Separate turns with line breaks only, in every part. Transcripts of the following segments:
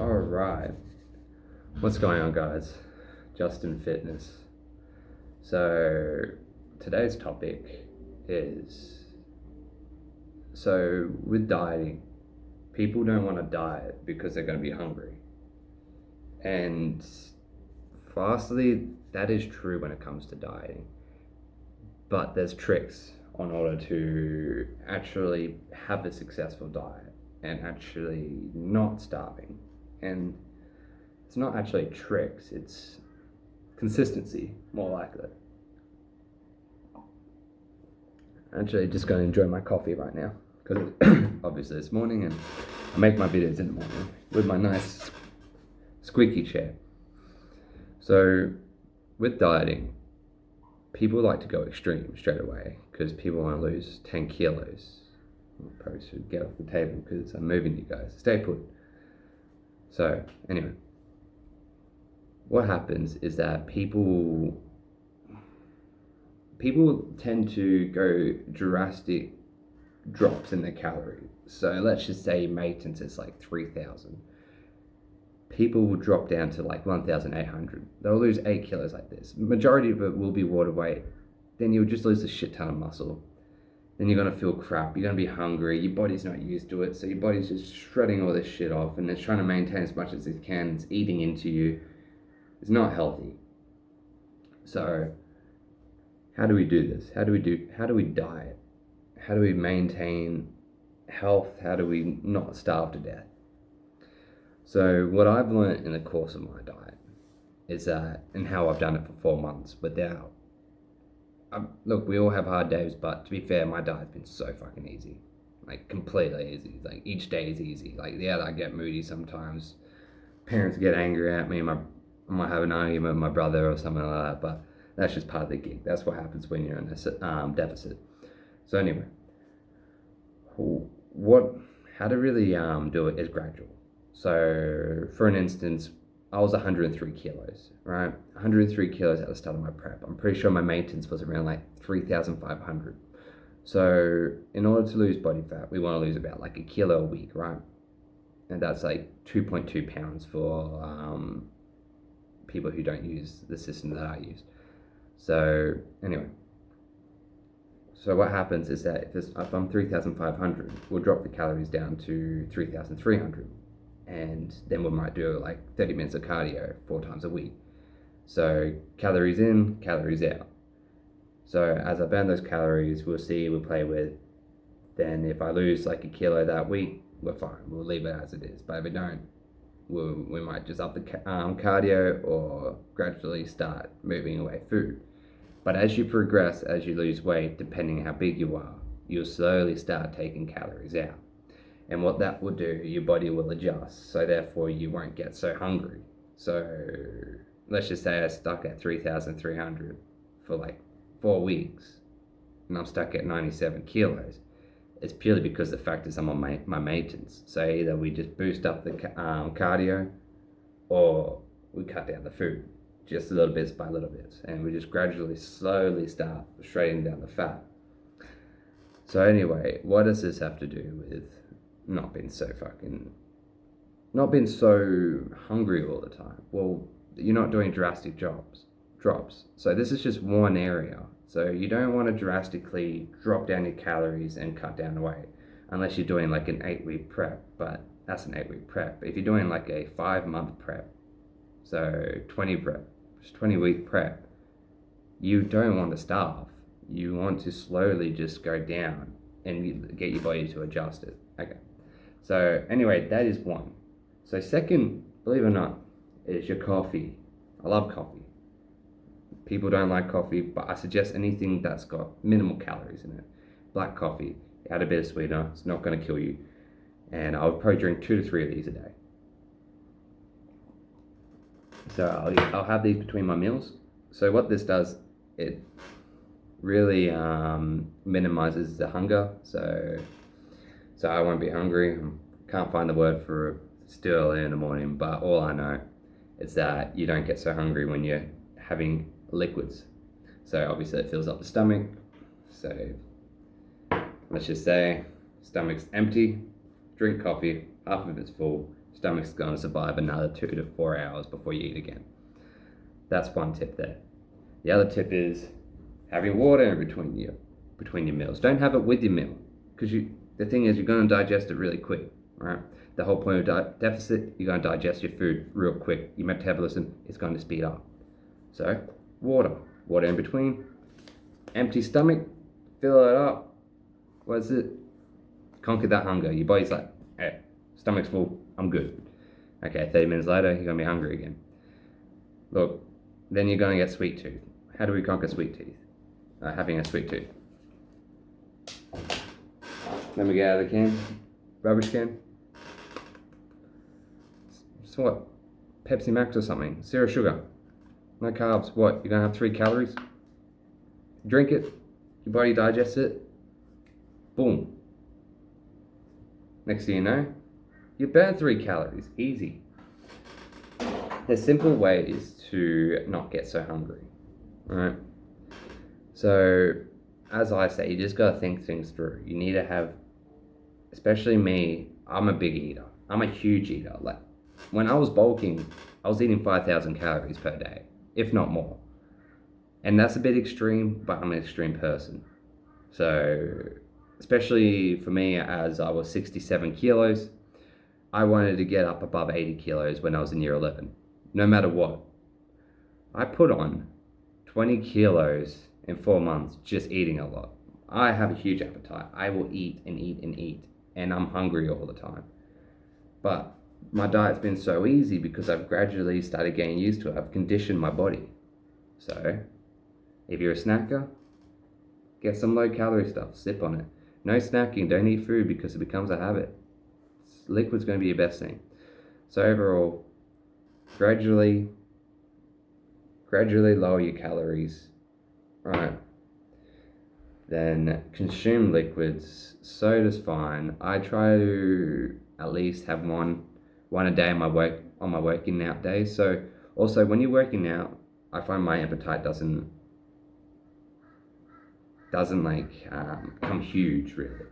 Alright, what's going on, guys? Justin Fitness. So, today's topic is with dieting, people don't want to diet because they're going to be hungry. And vastly, that is true when it comes to dieting. But there's tricks in order to actually have a successful diet and actually not starving. And it's not actually tricks, it's consistency, more likely. Actually, just going to enjoy my coffee right now because obviously it's morning and I make my videos in the morning with my nice squeaky chair. So, with dieting, people like to go extreme straight away because people want to lose 10 kilos. I probably should get off the table because I'm moving you guys. Stay put. So, anyway, what happens is that people tend to go drastic drops in their calories. So let's just say maintenance is like 3,000. People will drop down to like 1,800. They'll lose 8 kilos like this. Majority of it will be water weight. Then you'll just lose a shit ton of muscle. Then you're going to feel crap. You're going to be hungry. Your body's not used to it. So your body's just shredding all this shit off and it's trying to maintain as much as it can. It's eating into you. It's not healthy. So how do we do this? How do we diet? How do we maintain health? How do we not starve to death? So what I've learned in the course of my diet is that, and how I've done it for 4 months without, look, we all have hard days, but to be fair, my diet's been so fucking easy. Like, completely easy. Like, each day is easy. Like, yeah, I get moody sometimes. Parents get angry at me. I might have an argument with my brother or something like that, but that's just part of the gig. That's what happens when you're in a deficit. So anyway, how to really do it is gradual. So for an instance, I was 103 kilos, right? 103 kilos at the start of my prep. I'm pretty sure my maintenance was around like 3,500. So in order to lose body fat, we want to lose about like a kilo a week, right? And that's like 2.2 pounds for people who don't use the system that I use. So anyway, so what happens is that if I'm 3,500, we'll drop the calories down to 3,300. And then we might do like 30 minutes of cardio 4 times a week. So calories in, calories out. So as I burn those calories, we'll play with. Then if I lose like a kilo that week, we're fine. We'll leave it as it is. But if we don't, we might just up the cardio or gradually start moving away food. But as you progress, as you lose weight, depending how big you are, you'll slowly start taking calories out. And what that will do, your body will adjust. So therefore you won't get so hungry. So let's just say I stuck at 3,300 for like 4 weeks and I'm stuck at 97 kilos. It's purely because the fact is I'm on my maintenance. So either we just boost up the cardio or we cut down the food. Just a little bits by little bits. And we just gradually, slowly start shredding down the fat. So anyway, what does this have to do with not being so hungry all the time? Well, you're not doing drastic drops. So this is just one area. So you don't want to drastically drop down your calories and cut down weight unless you're doing like an 8-week prep, but that's an 8-week prep. If you're doing like a 5-month prep, so 20-week prep, you don't want to starve. You want to slowly just go down and get your body to adjust it. Okay. So anyway, that is one. So second, believe it or not, is your coffee. I love coffee. People don't like coffee, but I suggest anything that's got minimal calories in it. Black coffee, add a bit of sweetener, it's not going to kill you. And I would probably drink 2 to 3 of these a day. So I'll have these between my meals. So what this does, it really minimizes the hunger. So I won't be hungry. Can't find the word for it still early in the morning, but all I know is that you don't get so hungry when you're having liquids. So obviously it fills up the stomach. So let's just say stomach's empty, drink coffee, half of it's full, Stomach's going to survive another 2 to 4 hours before you eat again. That's one tip there. The other tip is having water in between your meals. Don't have it with your meal, because the thing is, you're going to digest it really quick, right? The whole point of deficit, you're going to digest your food real quick. Your metabolism is going to speed up. So water in between. Empty stomach, fill it up. What's it? Conquer that hunger. Your body's like, hey, stomach's full, I'm good. Okay, 30 minutes later, you're going to be hungry again. Look, then you're going to get sweet tooth. How do we conquer sweet tooth? Having a sweet tooth. Let me get out of the can. Rubbish can. So what? Pepsi Max or something. Zero sugar. No carbs. What? You're going to have 3 calories? Drink it. Your body digests it. Boom. Next thing you know, you burn 3 calories. Easy. There's simple ways to not get so hungry. Right? So, as I say, you just gotta think things through. You need to have, especially me, I'm a big eater. I'm a huge eater. Like, when I was bulking, I was eating 5,000 calories per day, if not more. And that's a bit extreme, but I'm an extreme person. So, especially for me, as I was 67 kilos, I wanted to get up above 80 kilos when I was in year 11, no matter what. I put on 20 kilos in 4 months just eating a lot. I have a huge appetite. I will eat and eat and eat, and I'm hungry all the time. But my diet's been so easy because I've gradually started getting used to it. I've conditioned my body. So, if you're a snacker, get some low-calorie stuff, sip on it. No snacking, don't eat food because it becomes a habit. Liquid's going to be your best thing. So overall, gradually lower your calories, right? Then consume liquids. Soda's fine. I try to at least have one a day on my working out days. So also when you're working out, I find my appetite doesn't like come huge really.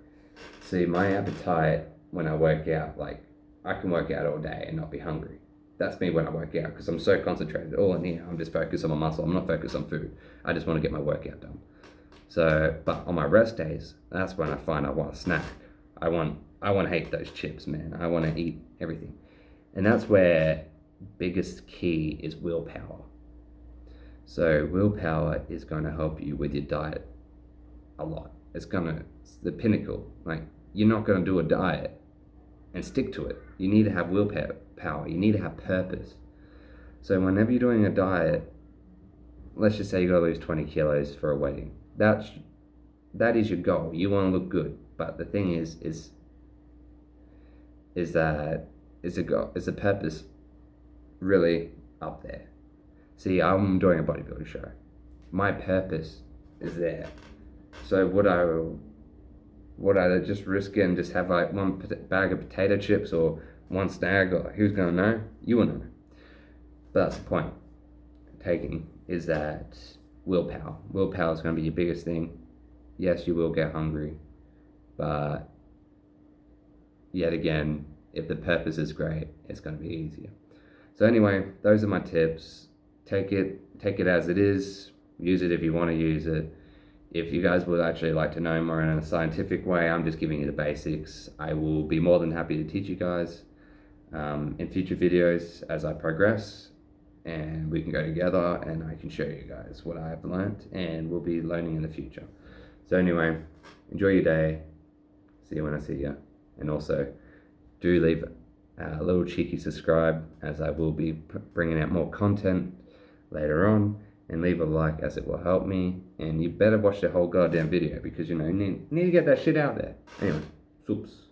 See, my appetite when I work out, like I can work out all day and not be hungry. That's me when I work out because I'm so concentrated all in here. I'm just focused on my muscle. I'm not focused on food. I just want to get my workout done. So, but on my rest days, that's when I find I want a snack. I want to hate those chips, man. I want to eat everything. And that's where biggest key is willpower. So willpower is going to help you with your diet a lot. It's the pinnacle. Like, you're not going to do a diet and stick to it. You need to have willpower. You need to have purpose. So whenever you're doing a diet, let's just say you got to lose 20 kilos for a wedding. That is your goal. You want to look good. But the thing is the purpose really up there? See, I'm doing a bodybuilding show. My purpose is there. So would I just risk it and just have like one bag of potato chips or one snag? Or who's gonna know? You will know. But that's the point taking, is that willpower. Willpower is gonna be your biggest thing. Yes, you will get hungry, but yet again, if the purpose is great, it's gonna be easier. So anyway, those are my tips. Take it as it is. Use it if you want to use it. If you guys would actually like to know more in a scientific way, I'm just giving you the basics. I will be more than happy to teach you guys in future videos as I progress, and we can go together and I can show you guys what I have learnt and we'll be learning in the future. So anyway, enjoy your day. See you when I see you. And also, do leave a little cheeky subscribe, as I will be bringing out more content later on. And leave a like, as it will help me. And you better watch the whole goddamn video because, you need to get that shit out there. Anyway, soups.